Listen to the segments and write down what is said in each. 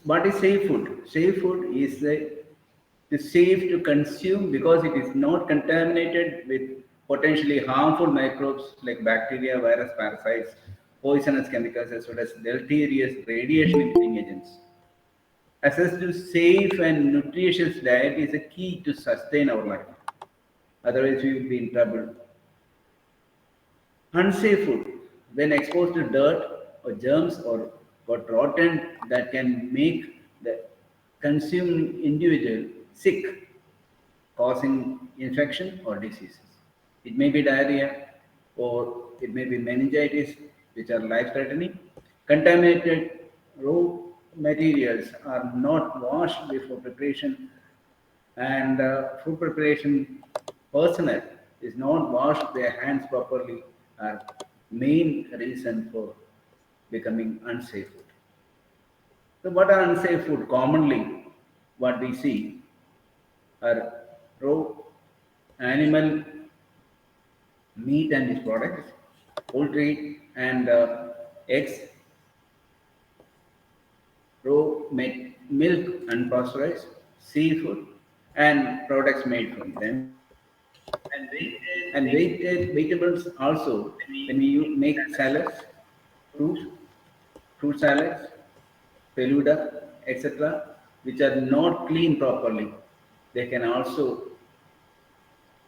What is safe food? Safe food is safe to consume because it is not contaminated with potentially harmful microbes like bacteria, virus, parasites, poisonous chemicals, as well as deleterious radiation emitting agents. Access to safe and nutritious diet is a key to sustain our life. Otherwise, we will be in trouble. Unsafe food, when exposed to dirt or germs or got rotten, that can make the consuming individual sick, causing infection or diseases. It may be diarrhea or it may be meningitis, which are life threatening. Contaminated raw materials are not washed before preparation, and food preparation personnel is not washed their hands properly are main reason for becoming unsafe food. So what are unsafe food? Commonly, what we see are raw animal meat and its products, poultry and eggs, milk unpasteurized, seafood, and products made from them. And vegetables also, when we make salads, fruit, fruit salads, feluda, etc., which are not cleaned properly, they can also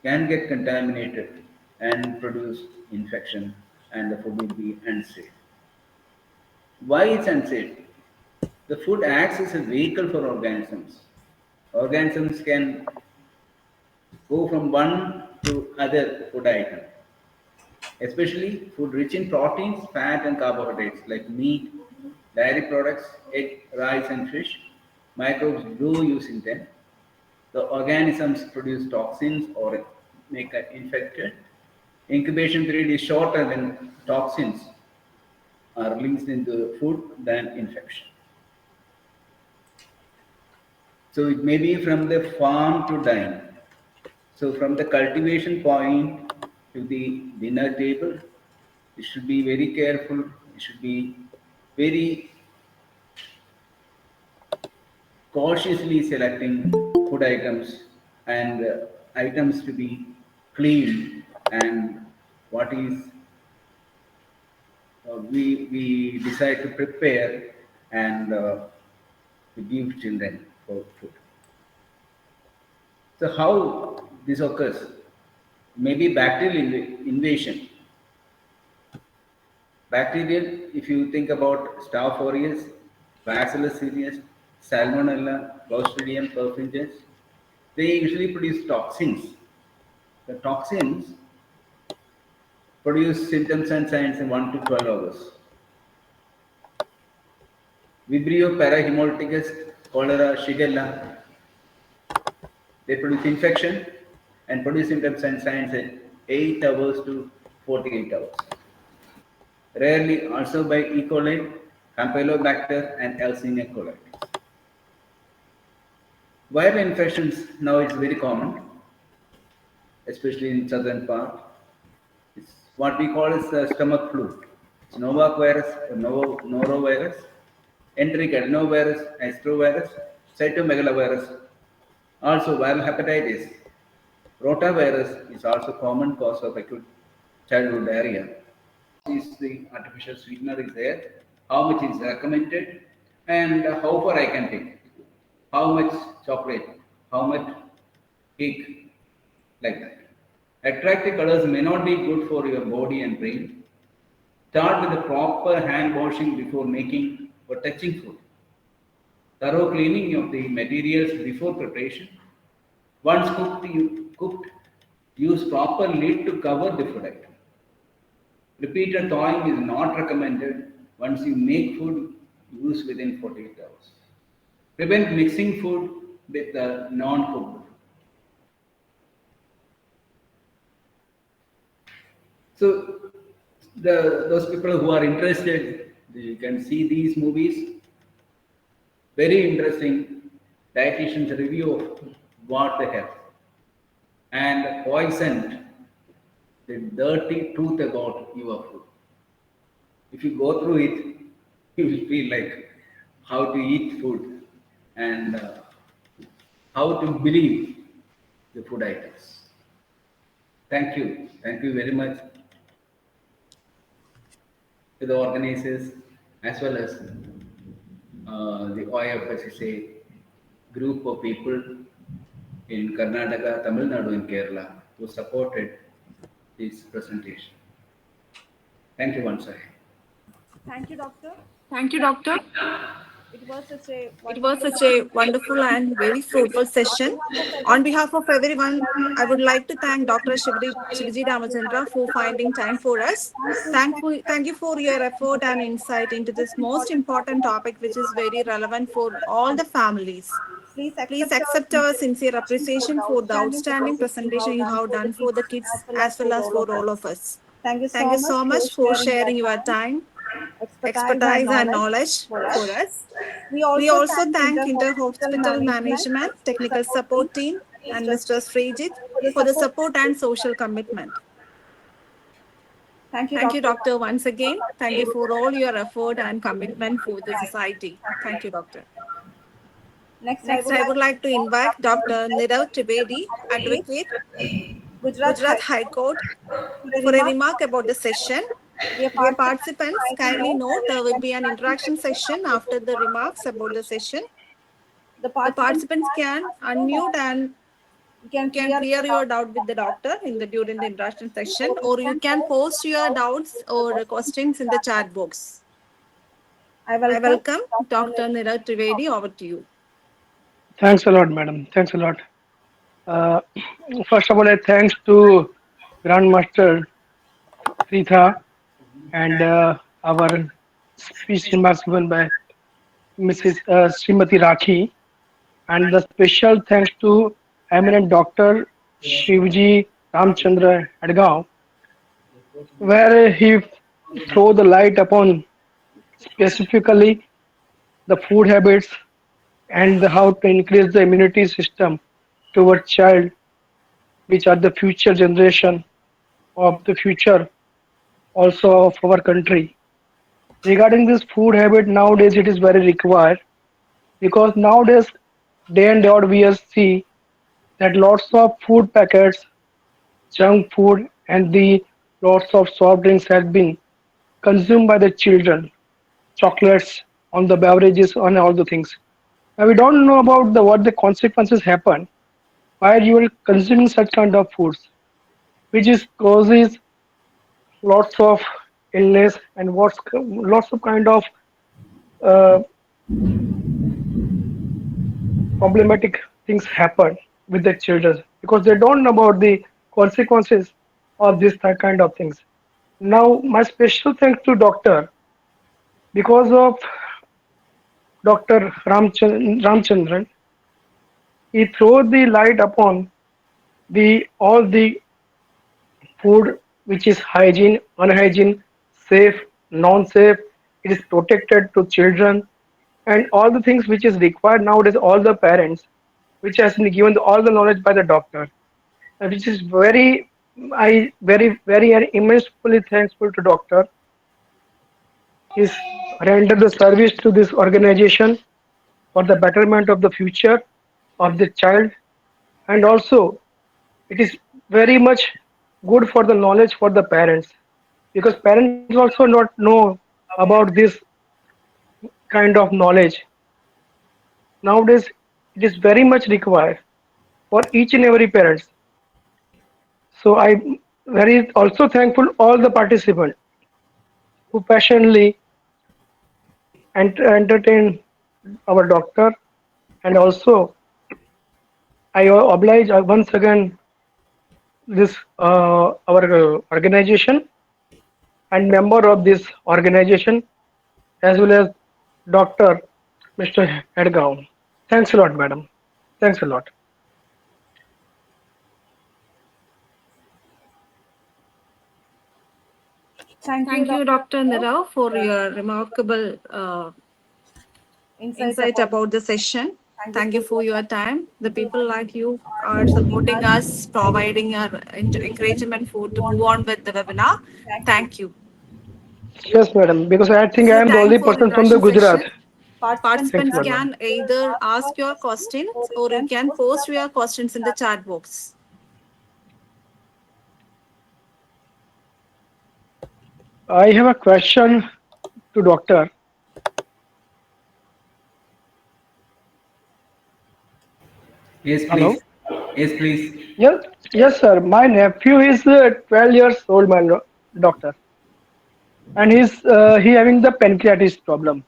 can get contaminated and produce infection, and the food will be unsafe. Why it's unsafe? The food acts as a vehicle for organisms. Organisms can go from one to other food item, especially food rich in proteins, fat, and carbohydrates like meat, dairy products, egg, rice, and fish. Microbes do using them. The organisms produce toxins or make it infected. Incubation period is shorter when toxins are released into the food than infection. So it may be from the farm to dine. So from the cultivation point to the dinner table, you should be very careful. You should be very cautiously selecting food items and items to be clean and what is we decide to prepare and to give children for food. So how this occurs? Maybe bacterial invasion. Bacterial, if you think about Staph aureus, Bacillus cereus, Salmonella, Clostridium perfringens, they usually produce toxins. The toxins produce symptoms and signs in 1 to 12 hours. Vibrio parahemolyticus, cholera, Shigella, they produce infection and produce symptoms and signs in 8 hours to 48 hours. Rarely also by E. coli, Campylobacter, and Yersinia colitis. Viral infections now is very common, especially in southern part. It's what we call as the stomach flu. It's Novak virus, norovirus, enteric adenovirus, astrovirus, cytomegalovirus. Also viral hepatitis. Rotavirus is also common cause of acute childhood diarrhea. Is the artificial sweetener is there, how much is recommended, and how far I can take, how much chocolate, how much cake, like that. Attractive colors may not be good for your body and brain. Start with the proper hand washing before making or touching food. Thorough cleaning of the materials before preparation. Once cooked, use proper lid to cover the food item. Repeated thawing is not recommended. Once you make food, use within 48 hours. Prevent mixing food with the non-cooked food. So, those people who are interested, you can see these movies. Very interesting dietitian's review of what they have and poisoned the dirty truth about your food. If you go through it, you will feel like how to eat food, and how to believe the food items. Thank you very much to the organizers as well as the OFSSA group of people in Karnataka, Tamil Nadu, and Kerala who supported this presentation. Thank you once again. Thank you, doctor. Thank you, Doctor. It was such a It was wonderful such a wonderful and very fruitful session. On behalf of everyone, I would like to thank Dr. Shivaji Ramachandra for finding time for us. Thank you for your effort and insight into this most important topic, which is very relevant for all the families. Please Please accept our accept our sincere sincere appreciation appreciation for for the the outstanding outstanding presentation presentation you you have have done done for for the the kids kids as as well well as as for for all all of of us. us. Thank you Thank so you much so for much for sharing your sharing your time, time, expertise, and expertise, and knowledge knowledge for for us. us. We We also also thank thank Inter-Hospital Inter-Hospital Management, Management, technical Technical support team, Support Team, and and Mr. Mr. Srijit Srijit for the for the support. support and social commitment. Thank you, Thank you, Doctor. Doctor, once again. Thank you for all your effort and commitment for the society. Thank you, Doctor. Next, I Next, would I like would to like to invite Dr. Nirav Trivedi, advocate Advocate, Gujarat Gujarat High High Court, for a for a remark. remark about the session. Dear Dear participants, participants, kindly kindly note note there will that be an interaction interaction session session after after the the remarks about the presentation. session. The The participants participants can can unmute unmute and and you can you can clear clear your your doubt doubt with the doctor in the during the interaction or section, you or you can can post post your your doubt doubts or or questions in questions the in the chat. chat box. I I welcome welcome Dr. Dr. Nidhi. Nirav Trivedi. Over to you. Thanks a lot, madam. Thanks a lot. Uh, First of all, I thanks to Grandmaster Pritha and our speech remarks given by Mrs. Srimati Rakhi, and the special thanks to eminent Doctor Shivji Ramchandra Adgaon, where he throw the light upon specifically the food habits and how to increase the immunity system toward child, which are the future generation of the future also of our country. Regarding this food habit, nowadays it is very required because nowadays day and day out we see that lots of food packets, junk food, and the lots of soft drinks has been consumed by the children, chocolates on the beverages on all the things. Now we don't know about the what the consequences happen while you are consuming such kind of foods, which is causes lots of illness and what's lots of kind of uh, problematic things happen with the children because they don't know about the consequences of this kind of things. Now, my special thanks to doctor because of Dr. Ramchandran, he throw the light upon the all the food which is hygiene, unhygiene, safe, non-safe. It is protected to children and all the things which is required nowadays. All the parents, which has been given all the knowledge by the doctor, which is very, I very immensely thankful to doctor. He's rendered the service to this organization for the betterment of the future of the child, and also it is very much good for the knowledge for the parents because parents also not know about this kind of knowledge. Nowadays it is very much required for each and every parents. So I very also thankful all the participants who passionately entertain our doctor, and also I oblige once again this our organization and member of this organization as well as Doctor Mr. Edgaon. Thanks a lot, madam. Thanks a lot. Thank you, Thank you, Dr. Dr. Nirav, Nirav, for for your remarkable insight insight about about the the session. session. Thank you Thank for you for your your time. time. The People people like like you you are are supporting supporting us, us, providing providing our encouragement encouragement to for go to on go with on with the the webinar. webinar. Thank you. Thank you. Yes, madam. Because I This think is I the am the time only for person from the interaction Gujarat. section. Participants Thanks a lot, can either ask your questions or you can post your questions in the chat box. I have a question to doctor. Yes, Hello. please. Yes, please. Yes, yes, sir. My nephew is 12 years old, man, doctor, and he having the pancreatitis problem.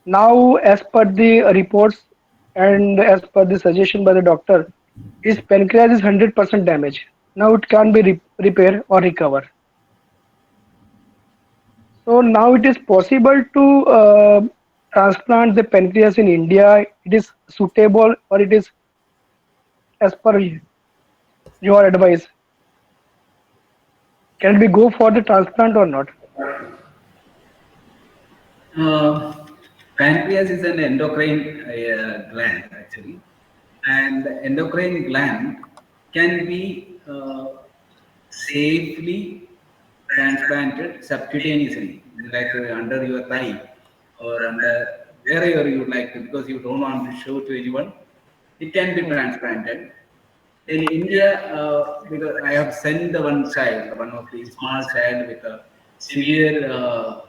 Now, as per the reports and as per the suggestion by the doctor, his pancreas is 100% damaged. Now it can't be repair or recover. So now it is possible to transplant the pancreas in India. It is suitable or it is as per your advice. Can we go for the transplant or not? Uh, Pancreas is an endocrine gland actually, and the endocrine gland can be safely transplanted subcutaneously, like under your thigh or under wherever you like to, because you don't want to show to anyone. It can be transplanted. In India, because I have sent the one child, one of the small child with a severe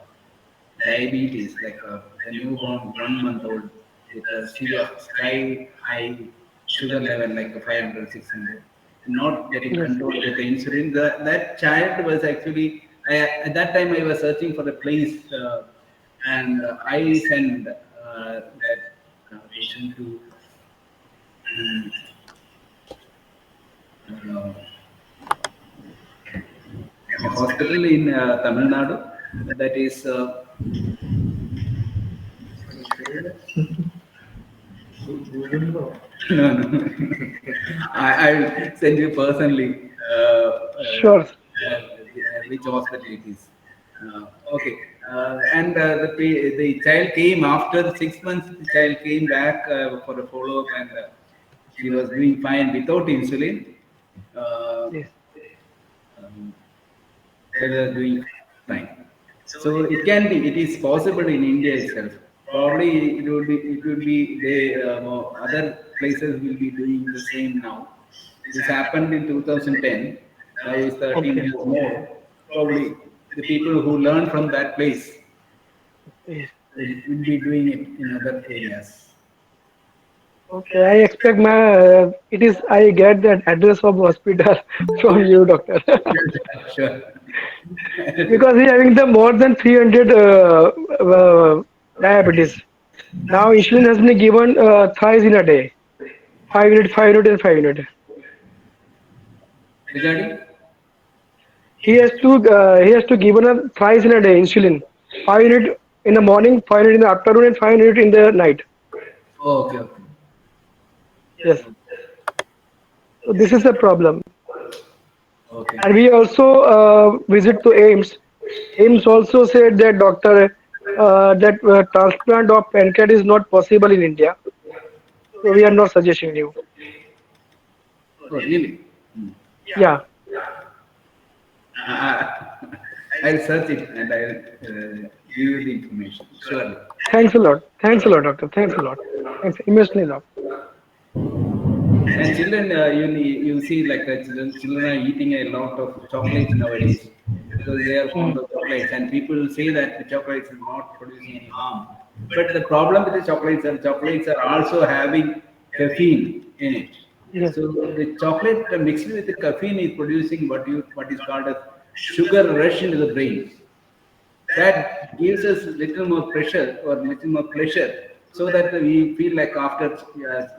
diabetes, like a newborn 1 month old with a severe sky high sugar level, like a 500, 600, not getting Yes. controlled with the insulin. That child was actually, at that time I was searching for a place and I sent that patient to uh, a hospital in Tamil Nadu that is no, no. I'll send you personally Sure. which hospital it is. Okay. And the child came after 6 months. The child came back for a follow up, and she was doing fine without insulin. Uh, Yes. um, they were doing fine. So it is possible in India itself. Probably it would be they other places will be doing the same now. This happened in 2010. Now is 13 Okay. years more. Probably the people who learn from that place Yes. will be doing it in other areas. Okay. I expect my it is. I get that address of hospital from you, doctor, Sure. because he having the more than 300 diabetes. Now insulin has been given thrice in a day. 5 minutes, 5 minutes, and 5 minutes. Regarding He has to given a thrice in a day insulin. 5 minutes in the morning, 5 minutes in the afternoon, and 5 minutes in the night. okay, okay. Yes. So this is the problem. Okay. And we also visit to AIMS. AIMS also said that doctor that transplant of pancreas is not possible in India. So we are not suggesting you. Oh, really? Hmm. Yeah. I, I'll search it and I'll give you the information. Surely. Thanks a lot. Thanks a lot, doctor. Thanks a lot. Thanks immensely, lot. And children, you see, like children are eating a lot of chocolates nowadays because they are fond Mm. of chocolates, and people say that the chocolates are not producing any harm. But the problem with the chocolates are also having caffeine in it. Yes. So the chocolate mixed with the caffeine is producing what is called as sugar rush into the brain. That gives us little more pressure or little more pleasure, so that we feel like after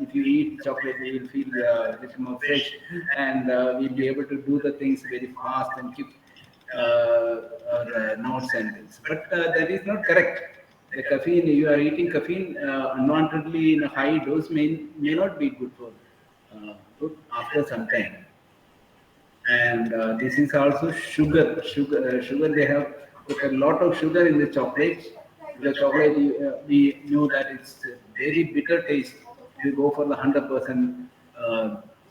if you eat chocolate we will feel little more fresh, and we'll be able to do the things very fast and keep our notes and things, but that is not correct. The caffeine, you are eating caffeine unwantedly in a high dose, may not be good for good after some time. And this is also sugar they have put a lot of sugar in the chocolates. The chocolate, we know that it's a very bitter taste. We go for the 100%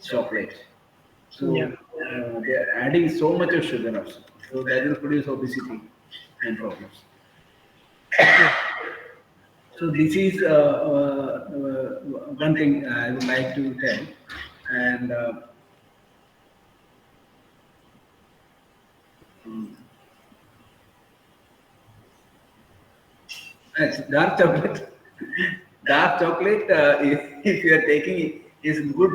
chocolate. Yeah. So they are adding so much of sugar also, so that will produce obesity and problems. Yes. So this is one thing I would like to tell, and it's dark chocolate. Dark chocolate, if you are taking it, is good,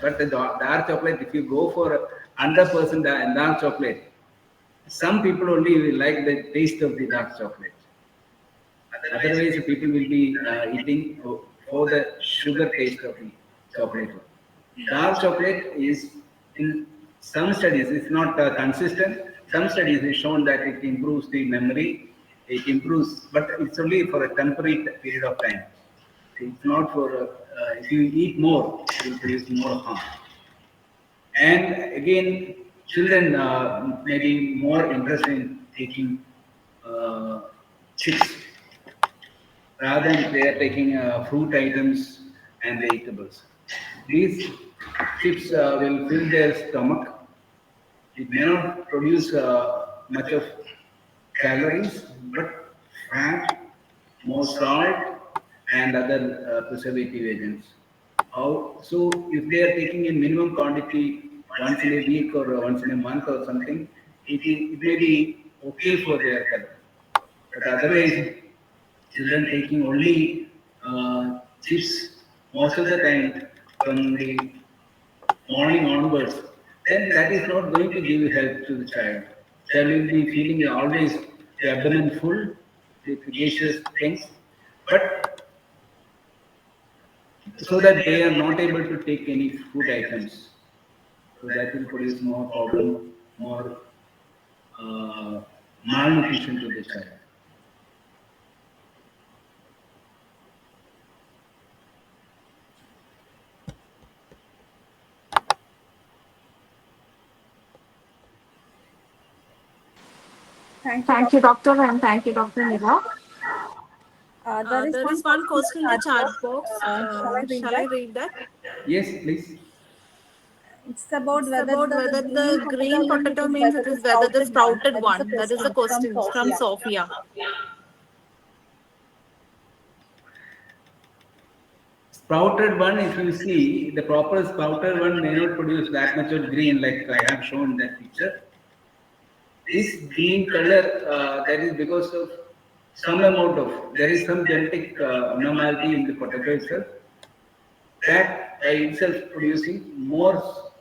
but the dark chocolate, if you go for 100% dark chocolate, some people only will like the taste of the dark chocolate. Otherwise, people will be eating for the sugar taste of the chocolate. Dark chocolate is, in some studies, it's not consistent. Some studies have shown that it improves the memory, it improves, but it's only for a temporary period of time. It's not for, if you eat more, it will produce more harm. And again, children may be more interested in taking uh, chips rather than they are taking fruit items and vegetables. These chips will fill their stomach. It may not produce much of calories, but fat, more salt, and other preservative agents. So if they are taking in minimum quantity once in a week or once in a month or something, it may be okay for their health. But otherwise, children taking only chips most of the time from the morning onwards, then that is not going to give help to the child. Child will be feeling always the abdomen full with gaseous things, but so that they are not able to take any food items. So that will produce more problem, more uh, malnutrition to the child. Thank you, Thank you, Doctor. doctor, and thank you, Dr. Nira. There is There one is one question question in the in the chat chat box. box. Shall I read Shall I that? read that? Yes, please. It's about It's whether about the whether green the potato green means it potato is means whether it the is whether the sprouted one. sprouted That is the one. That is the question from question from Sophia. Sophia. Sprouted one, if you see, the proper sprouted one may not produce that much of green like I have shown in that picture. This green color, that is because of some amount of, there is some genetic abnormality in the potato itself that by itself producing more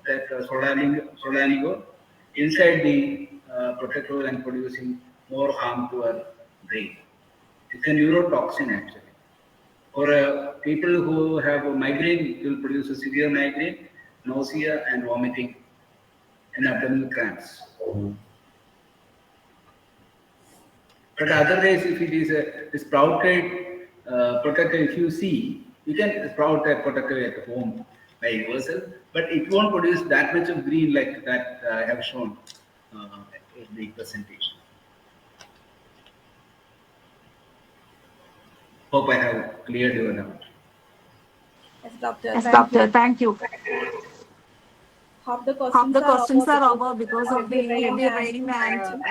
that solanigo inside the potato and producing more harm to our brain. It's a neurotoxin actually. For people who have a migraine, it will produce a severe migraine, nausea and vomiting and abdominal cramps. But otherwise, if it is a sprouted potato, if you see, you can sprout a potato at home by yourself, but it won't produce that much of green like that I have shown in the presentation. Hope I have cleared your doubt. Yes, Doctor. Yes, Thank doctor. you. Thank you. Half the Half questions the are questions over are because over of because of heavy the rain heavy and rain and the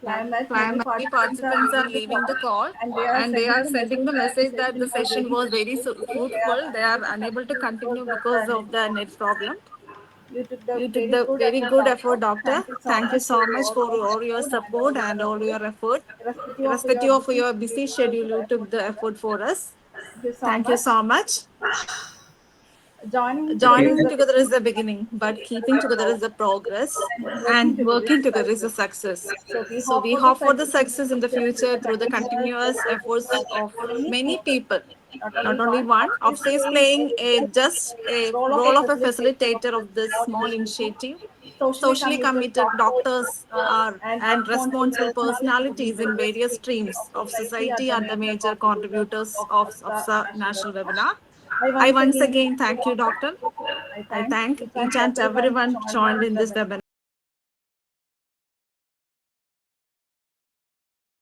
climate. Many climate. Many participants are participants are leaving the leaving the call, call, and they are and they sending are the sending message the that the message that the session was session very was very fruitful because they are fruitful. They are unable to unable to continue continue because of the because of net the net problem. problem. You took the You took very the good very effort, good effort, Doctor. doctor. Thank you so Thank you much for so much for all all your your support and all support your and all effort. your effort. Irrespective of Irrespective your of busy your busy schedule, you schedule, took the you effort took the for us. effort for us. Thank you so Thank you much. so much. Joining together Okay, is Joining the together is beginning, the beginning, but keeping together is the progress, working and together is working the together is the success. success. So we So hope we for the hope for the success in the success in the future through future the through the continuous continuous efforts efforts of of many many people, people. not only Not only one. one, OFSSA is OFSA is playing playing a just a a role of a role of a facilitator of facilitator this of this small small initiative. initiative. Socially Socially committed committed doctors doctors are and and responsible responsible personalities in personalities in various various streams streams of of society are society the are the major major contributors contributors of of OFSSA OFSA national national webinar. webinar. I I once once again again thank you, doctor. I I thank thank each each and and everyone everyone joined in joined this in this webinar. webinar.